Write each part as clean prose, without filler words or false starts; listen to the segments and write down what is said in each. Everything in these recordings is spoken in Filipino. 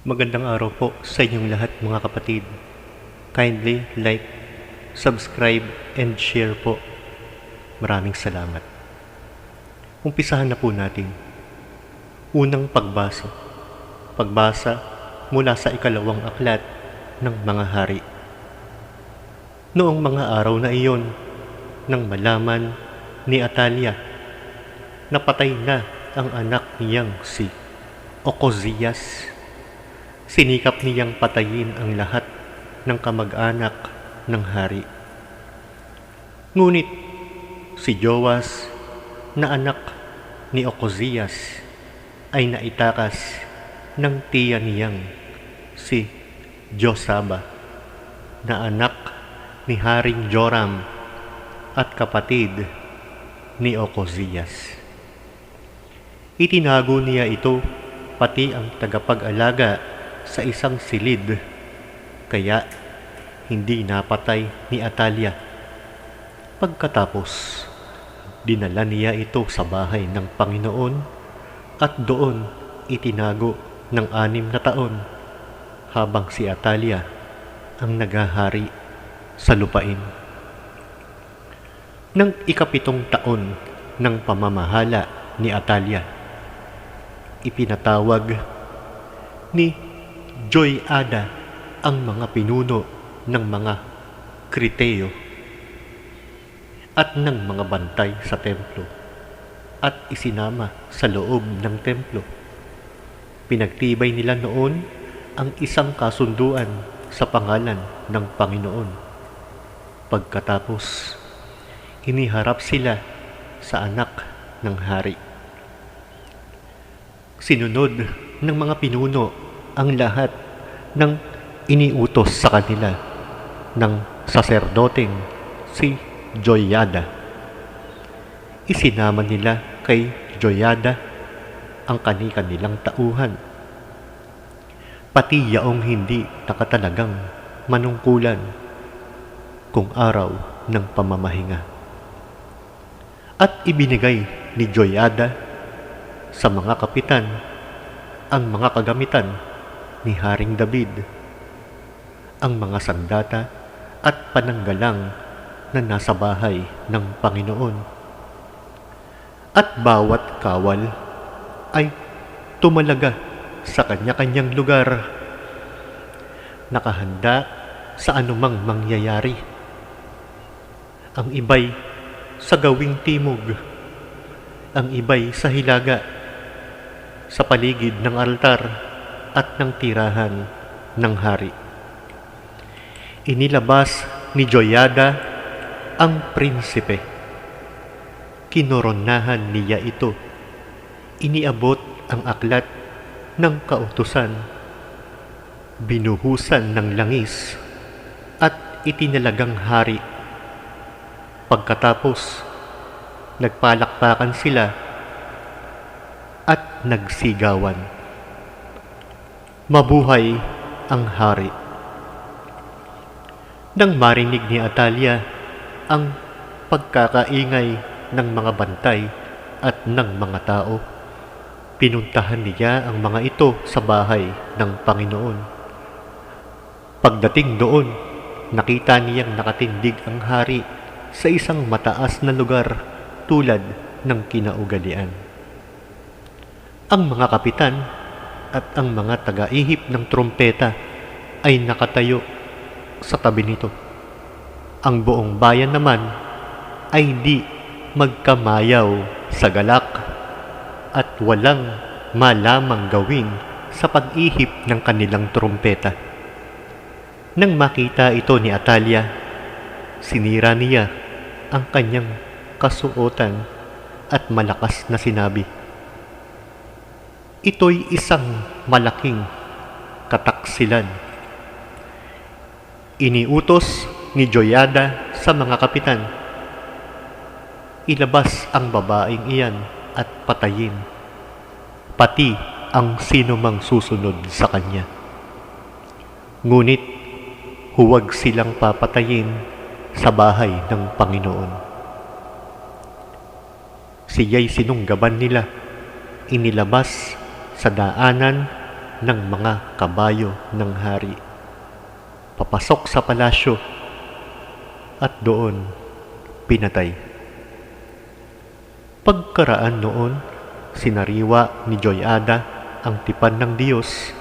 Magandang araw po sa inyong lahat mga kapatid. Kindly like, subscribe, and share po. Maraming salamat. Umpisahan na po natin. Unang pagbasa. Pagbasa mula sa ikalawang aklat ng mga hari. Noong mga araw na iyon, nang malaman ni Atalia, napatay na ang anak niyang si Ocozias. Sinikap niyang patayin ang lahat ng kamag-anak ng hari. Ngunit si Joas na anak ni Ocozias ay naitakas ng tiya niyang si Josaba na anak ni Haring Joram at kapatid ni Ocozias. Itinago niya ito pati ang tagapag-alaga sa isang silid, kaya hindi napatay ni Atalia. Pagkatapos, dinala niya ito sa bahay ng Panginoon at doon itinago ng 6 na taon habang si Atalia ang naghahari sa lupain. Nang 7 taon ng pamamahala ni Atalia, ipinatawag ni Joyada ang mga pinuno ng mga Kriteo at ng mga bantay sa templo at isinama sa loob ng templo. Pinagtibay nila noon ang isang kasunduan sa pangalan ng Panginoon. Pagkatapos, iniharap sila sa anak ng hari. Sinunod ng mga pinuno ang lahat ng iniutos sa kanila ng saserdoteng si Joyada. Isinama nila kay Joyada ang kani-kanilang tauhan, pati yaong hindi nakatalagang manungkulan kung araw ng pamamahinga. At ibinigay ni Joyada sa mga kapitan ang mga kagamitan ni Haring David, ang mga sandata at pananggalang na nasa bahay ng Panginoon. At bawat kawal ay tumalaga sa kanya-kanyang lugar, nakahanda sa anumang mangyayari. Ang iba'y sa gawing timog, ang iba'y sa hilaga, sa paligid ng altar at ng tirahan ng hari. Inilabas ni Joyada ang prinsipe. Kinoronahan niya ito. Iniabot ang aklat ng kautusan. Binuhusan ng langis at itinalagang hari. Pagkatapos, nagpalakpakan sila at nagsigawan. Mabuhay ang hari. Nang marinig ni Atalia ang pagkakaingay ng mga bantay at ng mga tao, pinuntahan niya ang mga ito sa bahay ng Panginoon. Pagdating doon, nakita niyang nakatindig ang hari sa isang mataas na lugar tulad ng kinaugalian. Ang mga kapitan at ang mga taga-ihip ng trompeta ay nakatayo sa tabi nito. Ang buong bayan naman ay di magkamayaw sa galak at walang malamang gawin sa pag-ihip ng kanilang trompeta. Nang makita ito ni Atalia, sinira niya ang kanyang kasuotan at malakas na sinabi, "Ito'y isang malaking kataksilan." Iniutos ni Joyada sa mga kapitan, ilabas ang babaeng iyan at patayin, pati ang sino mang susunod sa kanya. Ngunit huwag silang papatayin sa bahay ng Panginoon. Siya'y sinunggaban nila, inilabas sa daanan ng mga kabayo ng hari. Papasok sa palasyo at doon pinatay. Pagkaraan noon, sinariwa ni Joyada ang tipan ng Diyos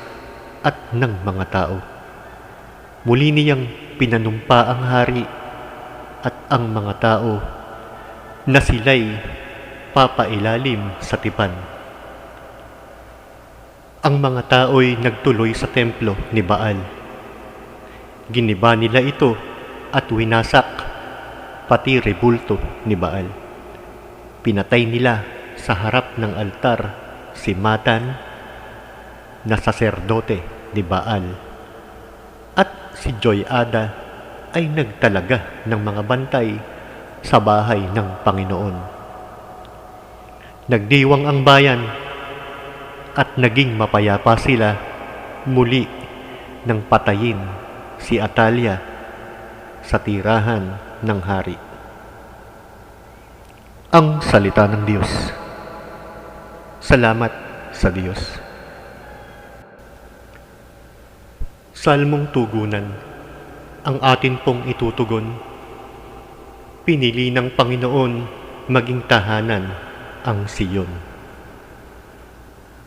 at ng mga tao. Muli niyang pinanumpa ang hari at ang mga tao na sila'y papailalim sa tipan. Ang mga tao'y nagtuloy sa templo ni Baal. Giniba nila ito at winasak pati rebulto ni Baal. Pinatay nila sa harap ng altar si Matan na saserdote ni Baal at si Joyada ay nagtalaga ng mga bantay sa bahay ng Panginoon. Nagdiwang ang bayan at naging mapayapa sila muli nang patayin si Atalia sa tirahan ng hari. Ang salita ng Diyos. Salamat sa Diyos. Salmong tugunan. Ang atin pong itutugon. Pinili ng Panginoon maging tahanan ang Siyon.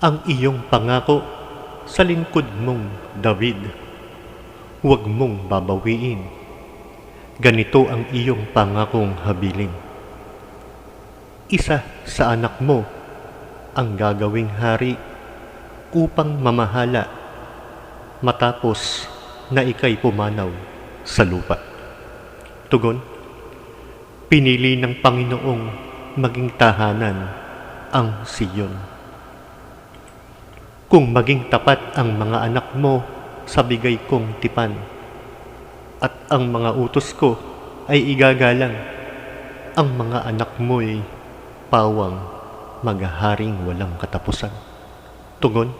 Ang iyong pangako sa lingkod mong David, huwag mong babawiin. Ganito ang iyong pangakong habiling. Isa sa anak mo ang gagawing hari upang mamahala matapos na ika'y pumanaw sa lupa. Tugon, pinili ng Panginoong maging tahanan ang Siyon. Kung maging tapat ang mga anak mo sa bigay kong tipan at ang mga utos ko ay igagalang, ang mga anak mo'y pawang maghaharing walang katapusan. Tugon,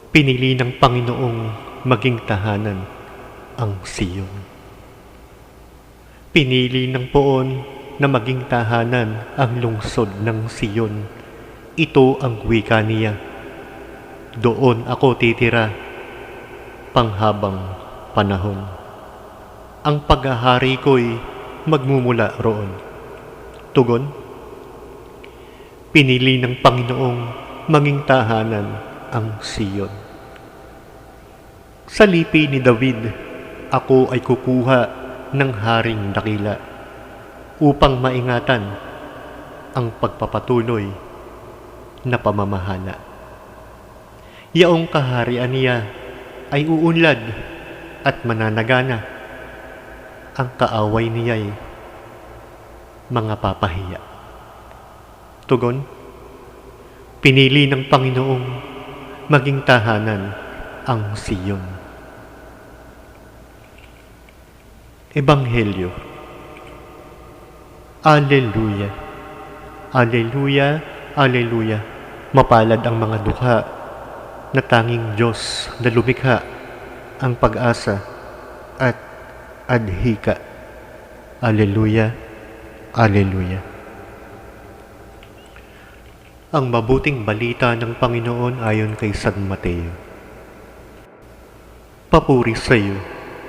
pinili ng Panginoong maging tahanan ang Siyon. Pinili ng Poon na maging tahanan ang lungsod ng Siyon. Ito ang wika niya. Doon ako titira panghabang panahon. Ang paghahari ko'y magmumula roon. Tugon, pinili ng Panginoong maging tahanan ang Siyon. Sa lipi ni David, ako ay kukuha ng haring dakila upang maingatan ang pagpapatuloy na pamamahala. Yaong kaharian niya ay uunlad at mananagana. Ang kaaway niya'y mga papahiya. Tugon, pinili ng Panginoong maging tahanan ang Siyon. Ebanghelyo. Alleluia. Alleluia. Alleluia. Mapalad ang mga dukha na tanging Diyos na lumikha ang pag-asa at adhika. Alleluia. Alleluia. Ang mabuting balita ng Panginoon ayon kay San Mateo. Papuri sa iyo,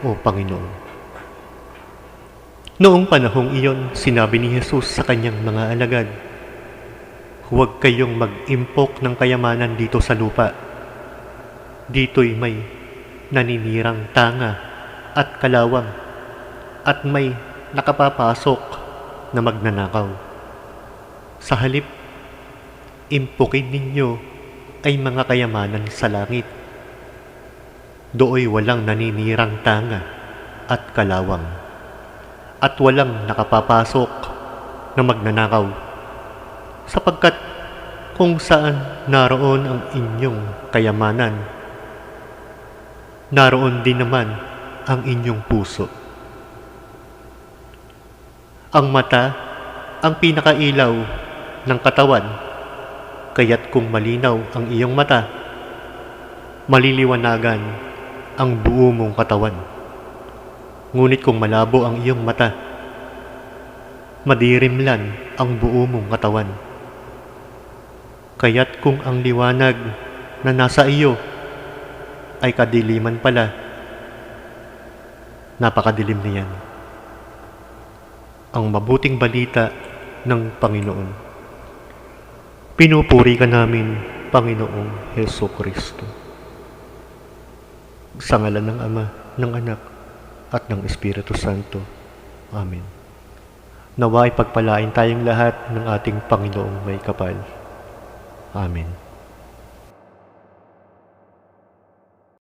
O Panginoon. Noong panahong iyon, sinabi ni Jesus sa kanyang mga alagad, huwag kayong mag-impok ng kayamanan dito sa lupa. Dito'y may naninirang tanga at kalawang at may nakapapasok na magnanakaw. Sa halip, impukin ninyo ay mga kayamanan sa langit. Dooy walang naninirang tanga at kalawang, at walang nakapapasok na magnanakaw, sapagkat kung saan naroon ang inyong kayamanan, naroon din naman ang inyong puso. Ang mata ang pinakailaw ng katawan, kaya't kung malinaw ang iyong mata, maliliwanagan ang buo mong katawan. Ngunit kung malabo ang iyong mata, madirimlan ang buo mong katawan. Kaya't kung ang liwanag na nasa iyo ay kadiliman pala. Napakadilim niyan. Ang mabuting balita ng Panginoon. Pinupuri ka namin, Panginoong Heso Kristo. Sa ngalan ng Ama, ng Anak, at ng Espiritu Santo. Amen. Nawa ay pagpalain tayong lahat ng ating Panginoong may kapal. Amen.